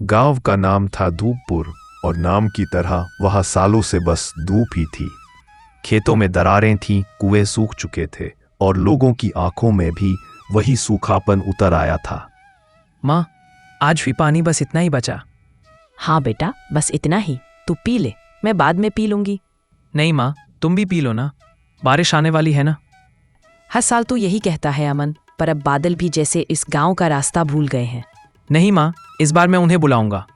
गांव का नाम था धूपपुर और नाम की तरह वह सालों से बस धूप ही थी। खेतों में दरारें थीं, कुएं सूख चुके थे और लोगों की आंखों में भी वही सूखापन उतर आया था। माँ, आज भी पानी बस इतना ही बचा। हाँ बेटा, बस इतना ही। तू पी ले, मैं बाद में पी लूंगी। नहीं माँ, तुम भी पी लो ना, बारिश आने वाली है ना। हर साल तो यही कहता है अमन, पर अब बादल भी जैसे इस गांव का रास्ता भूल गए हैं। नहीं माँ, इस बार मैं उन्हें बुलाऊंगा।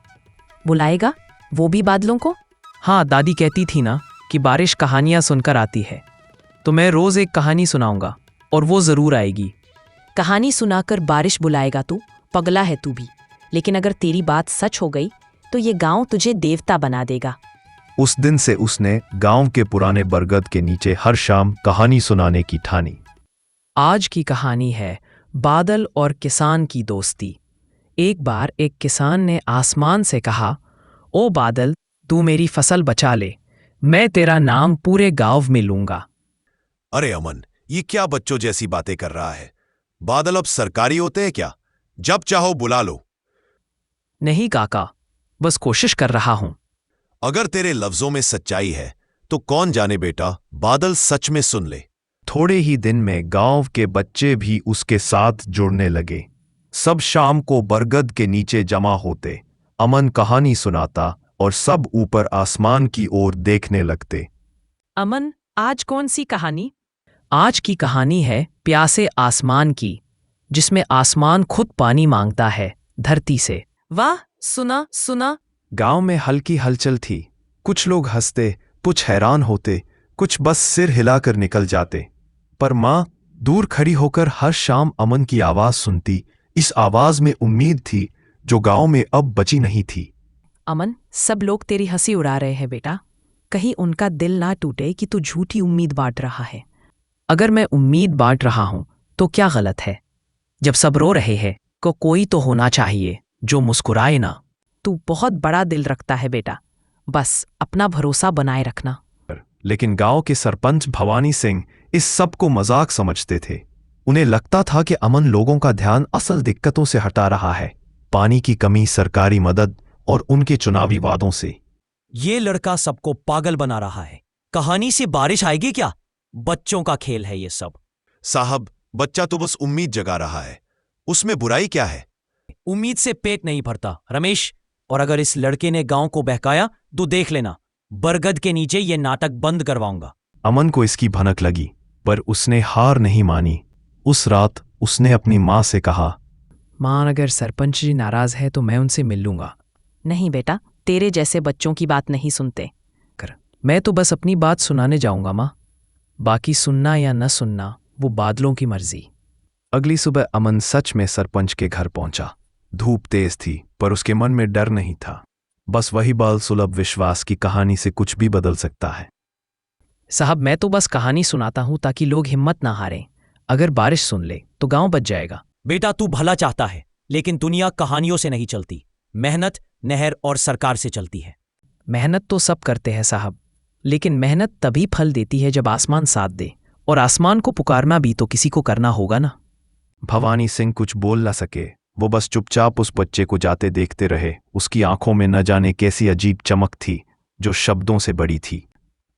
बुलाएगा? वो भी बादलों को? हाँ, दादी कहती थी ना कि बारिश कहानियाँ सुनकर आती है, तो मैं रोज एक कहानी सुनाऊंगा और वो जरूर आएगी। कहानी सुनाकर बारिश बुलाएगा तू? पगला है तू भी। लेकिन अगर तेरी बात सच हो गई तो ये गांव तुझे देवता बना देगा। उस दिन से उसने गांव के पुराने बरगद के नीचे हर शाम कहानी सुनाने की ठानी। आज की कहानी है बादल और किसान की दोस्ती। एक बार एक किसान ने आसमान से कहा, ओ बादल, तू मेरी फसल बचा ले, मैं तेरा नाम पूरे गांव में लूंगा। अरे अमन, ये क्या बच्चों जैसी बातें कर रहा है? बादल अब सरकारी होते हैं क्या? जब चाहो बुला लो। नहीं काका, बस कोशिश कर रहा हूं। अगर तेरे लफ्जों में सच्चाई है तो कौन जाने बेटा, बादल सच में सुन ले। थोड़े ही दिन में गांव के बच्चे भी उसके साथ जुड़ने लगे। सब शाम को बरगद के नीचे जमा होते, अमन कहानी सुनाता और सब ऊपर आसमान की ओर देखने लगते। अमन, आज कौन सी कहानी? आज की कहानी है प्यासे आसमान की, जिसमें आसमान खुद पानी मांगता है धरती से। वाह, सुना सुना। गांव में हल्की हलचल थी। कुछ लोग हंसते, कुछ हैरान होते, कुछ बस सिर हिलाकर निकल जाते। पर माँ दूर खड़ी होकर हर शाम अमन की आवाज सुनती। इस आवाज में उम्मीद थी जो गांव में अब बची नहीं थी। अमन, सब लोग तेरी हंसी उड़ा रहे हैं बेटा। कहीं उनका दिल ना टूटे कि तू झूठी उम्मीद बांट रहा है। अगर मैं उम्मीद बांट रहा हूं तो क्या गलत है? जब सब रो रहे हैं को कोई तो होना चाहिए जो मुस्कुराए ना। तू बहुत बड़ा दिल रखता है बेटा, बस अपना भरोसा बनाए रखना। लेकिन गांव के सरपंच भवानी सिंह इस सब को मजाक समझते थे। उन्हें लगता था कि अमन लोगों का ध्यान असल दिक्कतों से हटा रहा है, पानी की कमी, सरकारी मदद और उनके चुनावी वादों से। ये लड़का सबको पागल बना रहा है। कहानी से बारिश आएगी क्या? बच्चों का खेल है ये सब। साहब, बच्चा तो बस उम्मीद जगा रहा है, उसमें बुराई क्या है? उम्मीद से पेट नहीं भरता रमेश। और अगर इस लड़के ने गांव को बहकाया तो देख लेना, बरगद के नीचे ये नाटक बंद करवाऊंगा। अमन को इसकी भनक लगी, पर उसने हार नहीं मानी। उस रात उसने अपनी माँ से कहा, माँ, अगर सरपंच जी नाराज है तो मैं उनसे मिल लूंगा। नहीं बेटा, तेरे जैसे बच्चों की बात नहीं सुनते। मैं तो बस अपनी बात सुनाने जाऊंगा माँ, बाकी सुनना या न सुनना वो बादलों की मर्जी। अगली सुबह अमन सच में सरपंच के घर पहुंचा। धूप तेज थी, पर उसके मन में डर नहीं था। बस वही बाल सुलभ विश्वास की कहानी से कुछ भी बदल सकता है। साहब, मैं तो बस कहानी सुनाता हूं ताकि लोग हिम्मत ना हारें। अगर बारिश सुन ले तो गांव बच जाएगा। बेटा, तू भला चाहता है, लेकिन दुनिया कहानियों से नहीं चलती, मेहनत, नहर और सरकार से चलती है। मेहनत तो सब करते हैं साहब, लेकिन मेहनत तभी फल देती है जब आसमान साथ दे, और आसमान को पुकारना भी तो किसी को करना होगा ना। भवानी सिंह कुछ बोल न सके। वो बस चुपचाप उस बच्चे को जाते देखते रहे। उसकी आंखों में न जाने कैसी अजीब चमक थी जो शब्दों से बड़ी थी।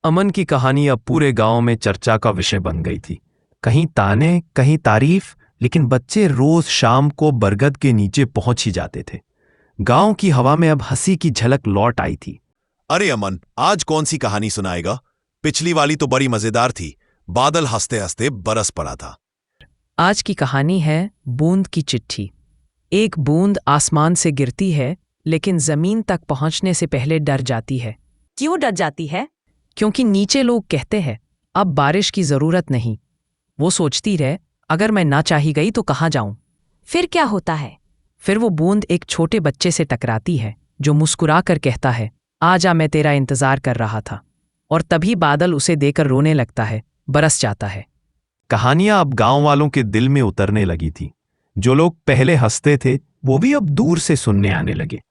अमन की कहानी अब पूरे गांव में चर्चा का विषय बन गई थी। कहीं ताने, कहीं तारीफ, लेकिन बच्चे रोज शाम को बरगद के नीचे पहुंच ही जाते थे। गांव की हवा में अब हंसी की झलक लौट आई थी। अरे अमन, आज कौन सी कहानी सुनाएगा? पिछली वाली तो बड़ी मजेदार थी। बादल हंसते हंसते बरस पड़ा था। आज की कहानी है बूंद की चिट्ठी। एक बूंद आसमान से गिरती है, लेकिन जमीन तक पहुंचने से पहले डर जाती है। क्यों डर जाती है? क्योंकि नीचे लोग कहते हैं अब बारिश की जरूरत नहीं। वो सोचती रहे, अगर मैं ना चाही गई तो कहाँ जाऊं? फिर क्या होता है? फिर वो बूंद एक छोटे बच्चे से टकराती है जो मुस्कुरा कर कहता है, आजा, मैं तेरा इंतजार कर रहा था। और तभी बादल उसे देकर रोने लगता है, बरस जाता है। कहानियां अब गांव वालों के दिल में उतरने लगी थी। जो लोग पहले हंसते थे वो भी अब दूर से सुनने आने लगे।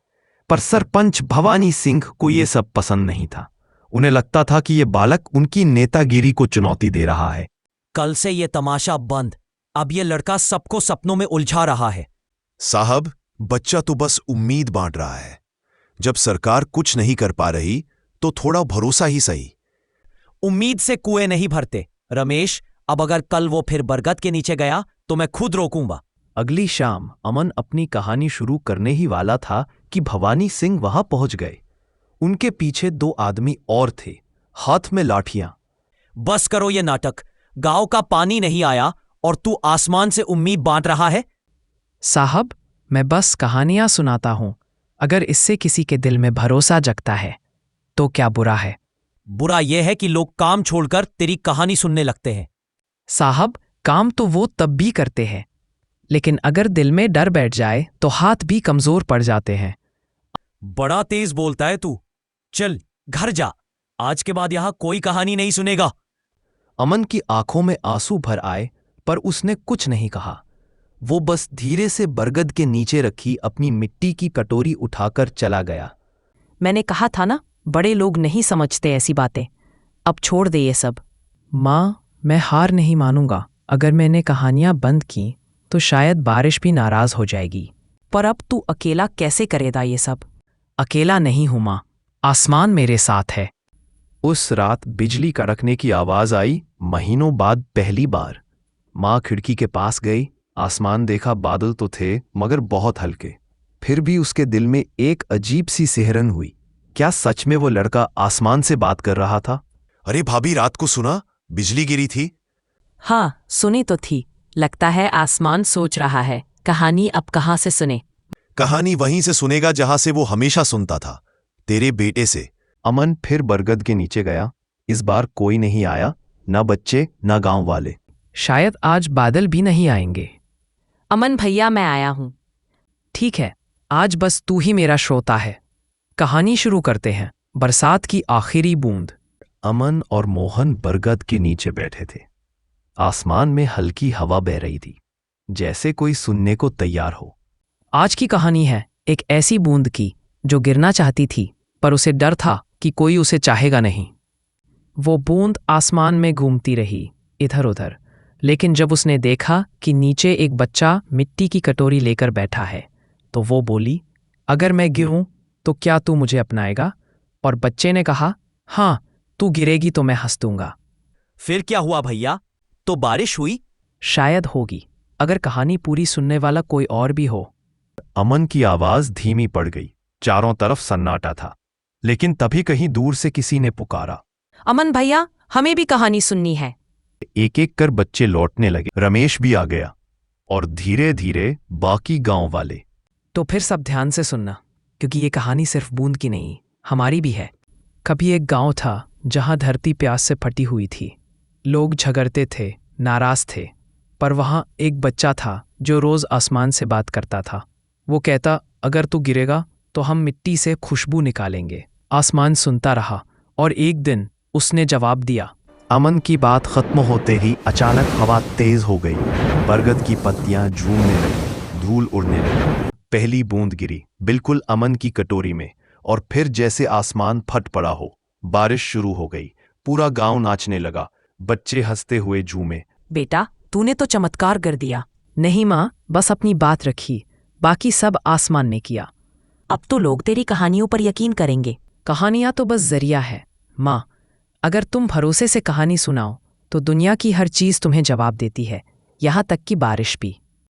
पर सरपंच भवानी सिंह को ये सब पसंद नहीं था। उन्हें लगता था कि ये बालक उनकी नेतागिरी को चुनौती दे रहा है। कल से ये तमाशा बंद। अब ये लड़का सबको सपनों में उलझा रहा है। साहब, बच्चा तो बस उम्मीद बांट रहा है। जब सरकार कुछ नहीं कर पा रही तो थोड़ा भरोसा ही सही। उम्मीद से कुएं नहीं भरते रमेश। अब अगर कल वो फिर बरगद के नीचे गया तो मैं खुद रोकूंगा। अगली शाम अमन अपनी कहानी शुरू करने ही वाला था कि भवानी सिंह वहां पहुंच गए। उनके पीछे 2 आदमी और थे, हाथ में लाठियां। बस करो ये नाटक। गांव का पानी नहीं आया और तू आसमान से उम्मीद बांट रहा है। साहब, मैं बस कहानियां सुनाता हूं। अगर इससे किसी के दिल में भरोसा जगता है तो क्या बुरा है? बुरा यह है कि लोग काम छोड़कर तेरी कहानी सुनने लगते हैं। साहब, काम तो वो तब भी करते हैं, लेकिन अगर दिल में डर बैठ जाए तो हाथ भी कमजोर पड़ जाते हैं। बड़ा तेज बोलता है तू। चल घर जा। आज के बाद यहां कोई कहानी नहीं सुनेगा। अमन की आंखों में आंसू भर आए, पर उसने कुछ नहीं कहा। वो बस धीरे से बरगद के नीचे रखी अपनी मिट्टी की कटोरी उठाकर चला गया। मैंने कहा था ना, बड़े लोग नहीं समझते ऐसी बातें। अब छोड़ दे ये सब। माँ, मैं हार नहीं मानूंगा। अगर मैंने कहानियां बंद की तो शायद बारिश भी नाराज हो जाएगी। पर अब तू अकेला कैसे करेगा ये सब? अकेला नहीं हूं माँ, आसमान मेरे साथ है। उस रात बिजली कड़कने की आवाज आई, महीनों बाद पहली बार। माँ खिड़की के पास गई, आसमान देखा। बादल तो थे मगर बहुत हल्के। फिर भी उसके दिल में एक अजीब सी सिहरन हुई। क्या सच में वो लड़का आसमान से बात कर रहा था? अरे भाभी, रात को सुना बिजली गिरी थी? हाँ, सुनी तो थी। लगता है आसमान सोच रहा है कहानी अब कहाँ से सुने। कहानी वहीं से सुनेगा जहां से वो हमेशा सुनता था, तेरे बेटे से। अमन फिर बरगद के नीचे गया। इस बार कोई नहीं आया, ना बच्चे ना गांव वाले। शायद आज बादल भी नहीं आएंगे। अमन भैया, मैं आया हूँ। ठीक है, आज बस तू ही मेरा श्रोता है। कहानी शुरू करते हैं। बरसात की आखिरी बूंद। अमन और मोहन बरगद के नीचे बैठे थे। आसमान में हल्की हवा बह रही थी, जैसे कोई सुनने को तैयार हो। आज की कहानी है एक ऐसी बूंद की जो गिरना चाहती थी, पर उसे डर था कि कोई उसे चाहेगा नहीं। वो बूंद आसमान में घूमती रही, इधर उधर, लेकिन जब उसने देखा कि नीचे एक बच्चा मिट्टी की कटोरी लेकर बैठा है, तो वो बोली, अगर मैं गिरूं तो क्या तू मुझे अपनाएगा? और बच्चे ने कहा, हाँ, तू गिरेगी तो मैं हंस दूंगा। फिर क्या हुआ भैया? तो बारिश हुई? शायद होगी, अगर कहानी पूरी सुनने वाला कोई और भी हो। अमन की आवाज धीमी पड़ गई। चारों तरफ सन्नाटा था, लेकिन तभी कहीं दूर से किसी ने पुकारा, अमन भैया, हमें भी कहानी सुननी है। एक एक कर बच्चे लौटने लगे। रमेश भी आ गया, और धीरे धीरे बाकी गांव वाले। तो फिर सब ध्यान से सुनना, क्योंकि ये कहानी सिर्फ बूंद की नहीं, हमारी भी है। कभी एक गांव था जहां धरती प्यास से फटी हुई थी। लोग झगड़ते थे, नाराज थे, पर वहां एक बच्चा था जो रोज आसमान से बात करता था। वो कहता, अगर तू गिरेगा तो हम मिट्टी से खुशबू निकालेंगे। आसमान सुनता रहा, और एक दिन उसने जवाब दिया। अमन की बात खत्म होते ही अचानक हवा तेज हो गई। बरगद की पत्तियां झूमने लगी, धूल उड़ने लगी। पहली बूंद गिरी बिल्कुल अमन की कटोरी में, और फिर जैसे आसमान फट पड़ा हो। बारिश शुरू हो गई। पूरा गांव नाचने लगा। बच्चे हंसते हुए झूमे। बेटा, तूने तो चमत्कार कर दिया। नहीं माँ, बस अपनी बात रखी, बाकी सब आसमान ने किया। अब तो लोग तेरी कहानियों पर यकीन करेंगे। कहानियां तो बस जरिया है माँ। अगर तुम भरोसे से कहानी सुनाओ तो दुनिया की हर चीज तुम्हें जवाब देती है, यहाँ तक कि बारिश भी।